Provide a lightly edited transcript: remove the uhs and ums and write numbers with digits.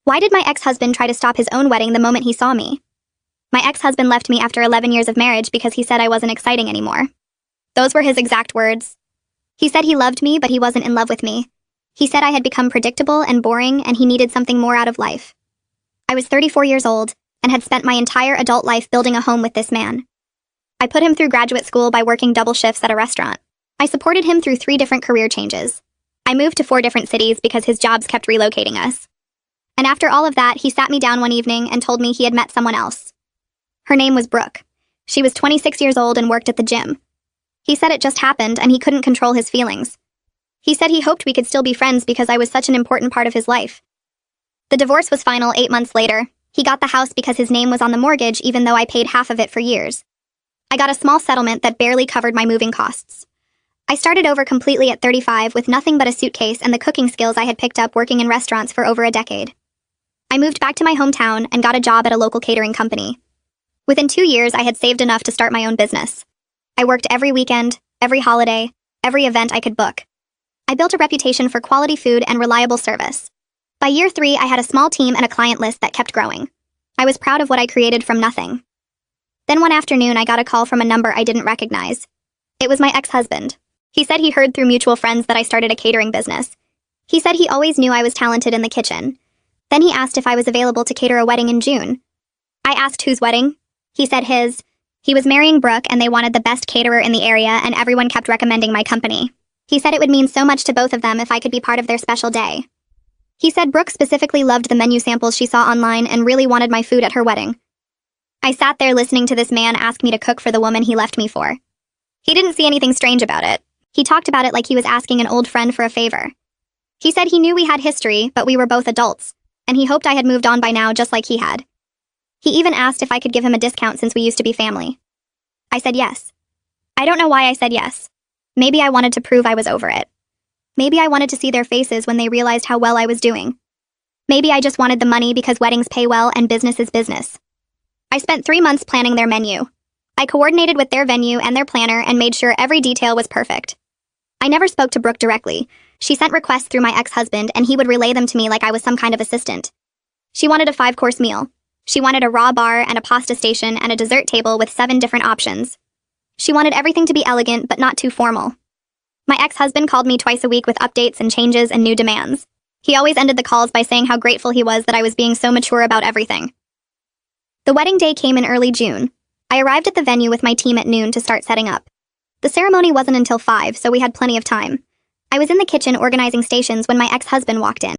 Why did my ex-husband try to stop his own wedding the moment he saw me? My ex-husband left me after 11 years of marriage because he said I wasn't exciting anymore. Those were his exact words. He said he loved me, but he wasn't in love with me. He said I had become predictable and boring, and he needed something more out of life. I was 34 years old and had spent my entire adult life building a home with this man. I put him through graduate school by working double shifts at a restaurant. I supported him through 3 different career changes. I moved to 4 different cities because his jobs kept relocating us. And after all of that, he sat me down one evening and told me he had met someone else. Her name was Brooke. She was 26 years old and worked at the gym. He said it just happened and he couldn't control his feelings. He said he hoped we could still be friends because I was such an important part of his life. The divorce was final 8 months later. He got the house because his name was on the mortgage even though I paid half of it for years. I got a small settlement that barely covered my moving costs. I started over completely at 35 with nothing but a suitcase and the cooking skills I had picked up working in restaurants for over a decade. I moved back to my hometown and got a job at a local catering company. Within 2 years, I had saved enough to start my own business. I worked every weekend, every holiday, every event I could book. I built a reputation for quality food and reliable service. By year 3, I had a small team and a client list that kept growing. I was proud of what I created from nothing. Then one afternoon, I got a call from a number I didn't recognize. It was my ex-husband. He said he heard through mutual friends that I started a catering business. He said he always knew I was talented in the kitchen. Then he asked if I was available to cater a wedding in June. I asked whose wedding. He said his. He was marrying Brooke and they wanted the best caterer in the area and everyone kept recommending my company. He said it would mean so much to both of them if I could be part of their special day. He said Brooke specifically loved the menu samples she saw online and really wanted my food at her wedding. I sat there listening to this man ask me to cook for the woman he left me for. He didn't see anything strange about it. He talked about it like he was asking an old friend for a favor. He said he knew we had history, but we were both adults, and he hoped I had moved on by now just like he had. He even asked if I could give him a discount since we used to be family. I said yes. I don't know why I said yes. Maybe I wanted to prove I was over it. Maybe I wanted to see their faces when they realized how well I was doing. Maybe I just wanted the money because weddings pay well and business is business. I spent 3 months planning their menu. I coordinated with their venue and their planner and made sure every detail was perfect. I never spoke to Brooke directly. She sent requests through my ex-husband and he would relay them to me like I was some kind of assistant. She wanted a 5-course meal. She wanted a raw bar and a pasta station and a dessert table with 7 different options. She wanted everything to be elegant but not too formal. My ex-husband called me twice a week with updates and changes and new demands. He always ended the calls by saying how grateful he was that I was being so mature about everything. The wedding day came in early June. I arrived at the venue with my team at noon to start setting up. The ceremony wasn't until 5, so we had plenty of time. I was in the kitchen organizing stations when my ex-husband walked in.